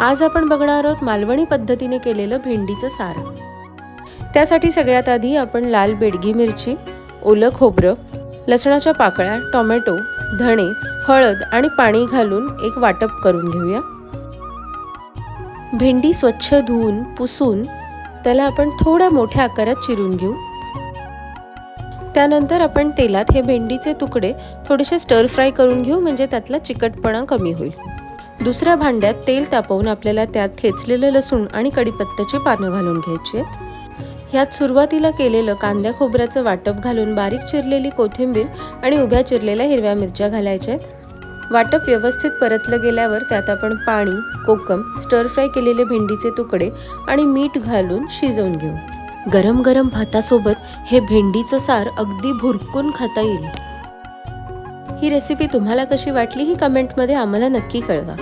आज आपण बघणार आहोत मालवणी पद्धतीने केलेलं भेंडीचं सार। त्यासाठी सगळ्यात आधी आपण लाल बेडगी मिरची, ओलं खोबरं, लसणाच्या पाकळ्या, टोमॅटो, धणे, हळद आणि पाणी घालून एक वाटप करून घेऊया। भेंडी स्वच्छ धुवून पुसून त्याला आपण थोड्या मोठ्या आकारात चिरून घेऊ। त्यानंतर आपण तेलात हे भेंडीचे तुकडे थोडेसे स्टर फ्राय करून घेऊ, म्हणजे त्यातला चिकटपणा कमी होईल। दुसऱ्या भांड्यात तेल तापवून आपल्याला त्यात ठेचलेलं लसूण आणि कढीपत्त्याची पानं घालून घ्यायची आहेत। ह्यात सुरुवातीला केलेलं कांद्या खोबऱ्याचं वाटप घालून बारीक चिरलेली कोथिंबीर आणि उभ्या चिरलेल्या हिरव्या मिरच्या घालायच्या आहेत। वाटप व्यवस्थित परतलं गेल्यावर त्यात आपण पाणी, कोकम, स्टर फ्राय केलेले भेंडीचे तुकडे आणि मीठ घालून शिजवून घेऊ। गरम गरम भातासोबत हे भेंडीचं सार अगदी भुरकून खाता येईल। ही रेसिपी तुम्हाला कशी वाटली ही कमेंटमध्ये आम्हाला नक्की कळवा।